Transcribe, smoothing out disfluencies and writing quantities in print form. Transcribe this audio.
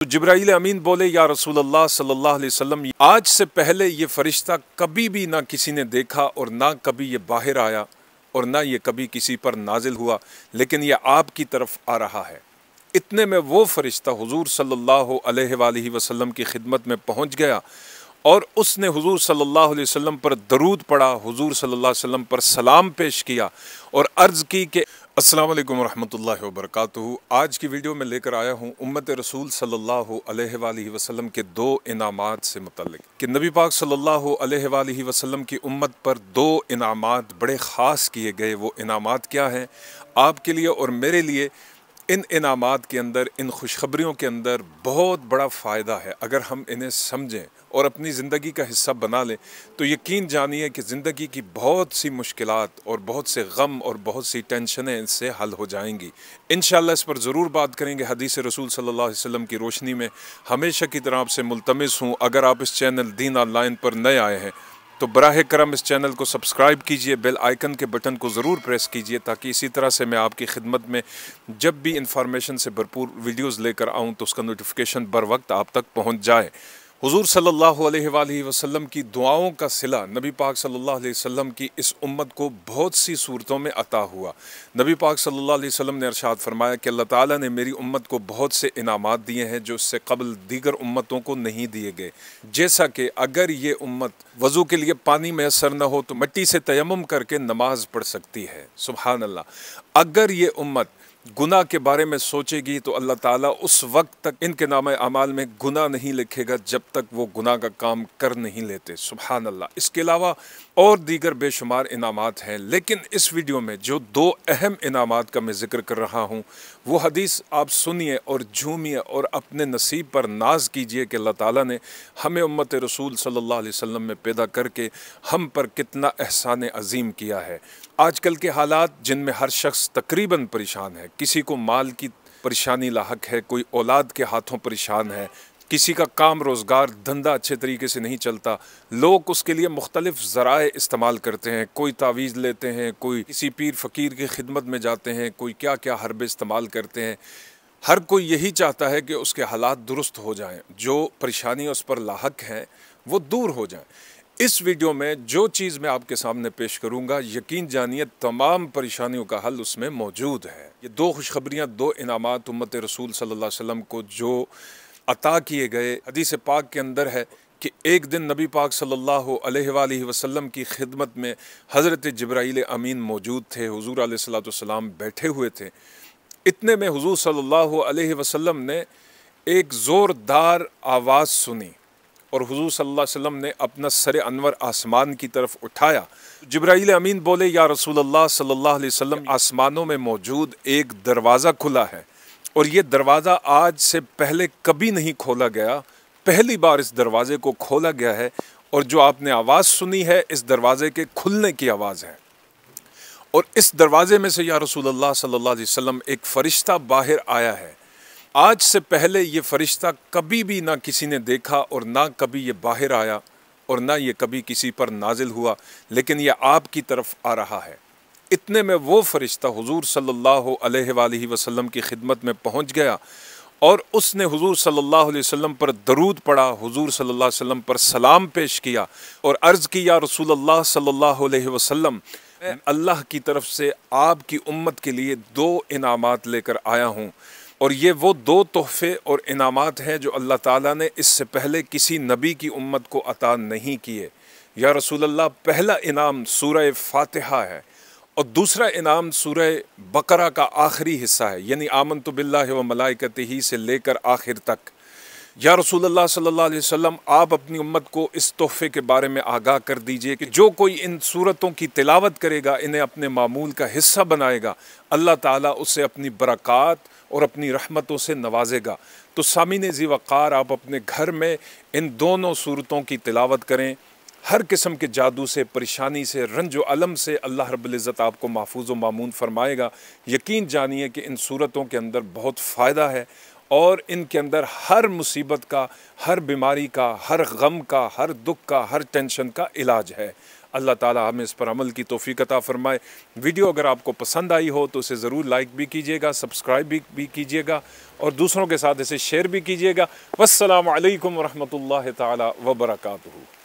تو جبرائیل امین بولے یا رسول اللہ صلی اللہ علیہ وسلم، آج سے پہلے یہ فرشتہ کبھی بھی نہ کسی نے دیکھا اور نہ کبھی یہ باہر آیا اور نہ یہ کبھی کسی پر نازل ہوا، لیکن یہ آپ کی طرف آ رہا ہے۔ اتنے میں وہ فرشتہ حضور صلی اللہ علیہ وآلہ وسلم کی خدمت میں پہنچ گیا اور اس نے حضور صلی اللہ علیہ وسلم پر درود پڑھا، حضور صلی اللہ علیہ وسلم پر سلام پیش کیا اور عرض کی کہ السلام علیکم ورحمۃ اللہ وبرکاتہ۔ آج کی ویڈیو میں لے کر آیا ہوں امت رسول صلی اللہ علیہ وآلہ وسلم کے دو انعامات سے متعلق کہ نبی پاک صلی اللہ علیہ وآلہ وسلم کی امت پر دو انعامات بڑے خاص کیے گئے۔ وہ انعامات کیا ہیں؟ آپ کے لیے اور میرے لیے ان انعامات کے اندر، ان خوشخبریوں کے اندر بہت بڑا فائدہ ہے۔ اگر ہم انہیں سمجھیں اور اپنی زندگی کا حصہ بنا لیں تو یقین جانیے کہ زندگی کی بہت سی مشکلات اور بہت سے غم اور بہت سی ٹینشنیں اس سے حل ہو جائیں گی۔ انشاءاللہ اس پر ضرور بات کریں گے حدیث رسول صلی اللہ علیہ وسلم کی روشنی میں۔ ہمیشہ کی طرح آپ سے ملتمس ہوں، اگر آپ اس چینل دین آن لائن پر نئے آئے ہیں تو براہ کرم اس چینل کو سبسکرائب کیجئے، بیل آئیکن کے بٹن کو ضرور پریس کیجئے تاکہ اسی طرح سے میں آپ کی خدمت میں جب بھی انفارمیشن سے بھرپور ویڈیوز لے کر آؤں تو اس کا نوٹیفیکیشن بر وقت آپ تک پہنچ جائے۔ حضور صلی اللہ علیہ وآلہ وسلم کی دعاؤں کا صلہ نبی پاک صلی اللہ علیہ وسلم کی اس امت کو بہت سی صورتوں میں عطا ہوا۔ نبی پاک صلی اللہ علیہ وسلم نے ارشاد فرمایا کہ اللہ تعالیٰ نے میری امت کو بہت سے انعامات دیے ہیں جو اس سے قبل دیگر امتوں کو نہیں دیے گئے، جیسا کہ اگر یہ امت وضو کے لیے پانی میسر نہ ہو تو مٹی سے تیمم کر کے نماز پڑھ سکتی ہے۔ سبحان اللہ۔ اگر یہ امت گناہ کے بارے میں سوچے گی تو اللہ تعالیٰ اس وقت تک ان کے نامہ اعمال میں گناہ نہیں لکھے گا جب تک وہ گناہ کا کام کر نہیں لیتے۔ سبحان اللہ۔ اس کے علاوہ اور دیگر بے شمار انعامات ہیں، لیکن اس ویڈیو میں جو دو اہم انعامات کا میں ذکر کر رہا ہوں وہ حدیث آپ سنیے اور جھومیے اور اپنے نصیب پر ناز کیجئے کہ اللہ تعالیٰ نے ہمیں امت رسول صلی اللہ علیہ وسلم میں پیدا کر کے ہم پر کتنا احسان عظیم کیا ہے۔ آج کل کے حالات جن میں ہر شخص تقریباً پریشان ہے، کسی کو مال کی پریشانی لاحق ہے، کوئی اولاد کے ہاتھوں پریشان ہے، کسی کا کام روزگار دھندا اچھے طریقے سے نہیں چلتا، لوگ اس کے لیے مختلف ذرائع استعمال کرتے ہیں، کوئی تعویذ لیتے ہیں، کوئی کسی پیر فقیر کی خدمت میں جاتے ہیں، کوئی کیا کیا حربے استعمال کرتے ہیں۔ ہر کوئی یہی چاہتا ہے کہ اس کے حالات درست ہو جائیں، جو پریشانی اس پر لاحق ہیں وہ دور ہو جائیں۔ اس ویڈیو میں جو چیز میں آپ کے سامنے پیش کروں گا یقین جانیے تمام پریشانیوں کا حل اس میں موجود ہے۔ یہ دو خوشخبریاں، دو انعامات امت رسول صلی اللہ علیہ وسلم کو جو عطا کیے گئے، حدیث پاک کے اندر ہے کہ ایک دن نبی پاک صلی اللہ علیہ وآلہ وسلم کی خدمت میں حضرت جبرائیل امین موجود تھے، حضور علیہ الصلوۃ والسلام بیٹھے ہوئے تھے۔ اتنے میں حضور صلی اللہ علیہ وسلم نے ایک زوردار آواز سنی اور حضور صلی اللہ علیہ وسلم نے اپنا سر انور آسمان کی طرف اٹھایا۔ جبرائیل امین بولے یا رسول اللہ صلی اللہ علیہ وسلم، آسمانوں میں موجود ایک دروازہ کھلا ہے اور یہ دروازہ آج سے پہلے کبھی نہیں کھولا گیا، پہلی بار اس دروازے کو کھولا گیا ہے، اور جو آپ نے آواز سنی ہے اس دروازے کے کھلنے کی آواز ہے، اور اس دروازے میں سے یا رسول اللہ صلی اللہ علیہ وسلم ایک فرشتہ باہر آیا ہے۔ آج سے پہلے یہ فرشتہ کبھی بھی نہ کسی نے دیکھا اور نہ کبھی یہ باہر آیا اور نہ یہ کبھی کسی پر نازل ہوا، لیکن یہ آپ کی طرف آ رہا ہے۔ اتنے میں وہ فرشتہ حضور صلی اللہ علیہ وآلہ وسلم کی خدمت میں پہنچ گیا اور اس نے حضور صلی اللہ علیہ وسلم پر درود پڑھا، حضور صلی اللہ علیہ وسلم پر سلام پیش کیا اور عرض کی یا رسول اللہ صلی اللہ علیہ وسلم، میں اللہ کی طرف سے آپ کی امت کے لیے دو انعامات لے کر آیا ہوں، اور یہ وہ دو تحفے اور انعامات ہیں جو اللہ تعالیٰ نے اس سے پہلے کسی نبی کی امت کو عطا نہیں کیے۔ یا رسول اللہ، پہلا انعام سورہ فاتحہ ہے اور دوسرا انعام سورہ بقرہ کا آخری حصہ ہے، یعنی آمنت باللہ و ملائکتہ سے لے کر آخر تک۔ یا رسول اللہ صلی اللہ علیہ وسلم، آپ اپنی امت کو اس تحفے کے بارے میں آگاہ کر دیجئے کہ جو کوئی ان سورتوں کی تلاوت کرے گا، انہیں اپنے معمول کا حصہ بنائے گا، اللہ تعالیٰ اسے اپنی برکات اور اپنی رحمتوں سے نوازے گا۔ تو سامعین ذی وقار، آپ اپنے گھر میں ان دونوں سورتوں کی تلاوت کریں۔ ہر قسم کے جادو سے، پریشانی سے، رنج و علم سے اللہ رب العزت آپ کو محفوظ و مامون فرمائے گا۔ یقین جانیے کہ ان سورتوں کے اندر بہت فائدہ ہے اور ان کے اندر ہر مصیبت کا، ہر بیماری کا، ہر غم کا، ہر دکھ کا، ہر ٹینشن کا علاج ہے۔ اللہ تعالی ہمیں اس پر عمل کی توفیق عطا فرمائے۔ ویڈیو اگر آپ کو پسند آئی ہو تو اسے ضرور لائک بھی کیجیے گا، سبسکرائب بھی کیجیے گا اور دوسروں کے ساتھ اسے شیئر بھی کیجیے گا۔ والسلام علیکم ورحمۃ اللہ تعالی وبرکاتہ۔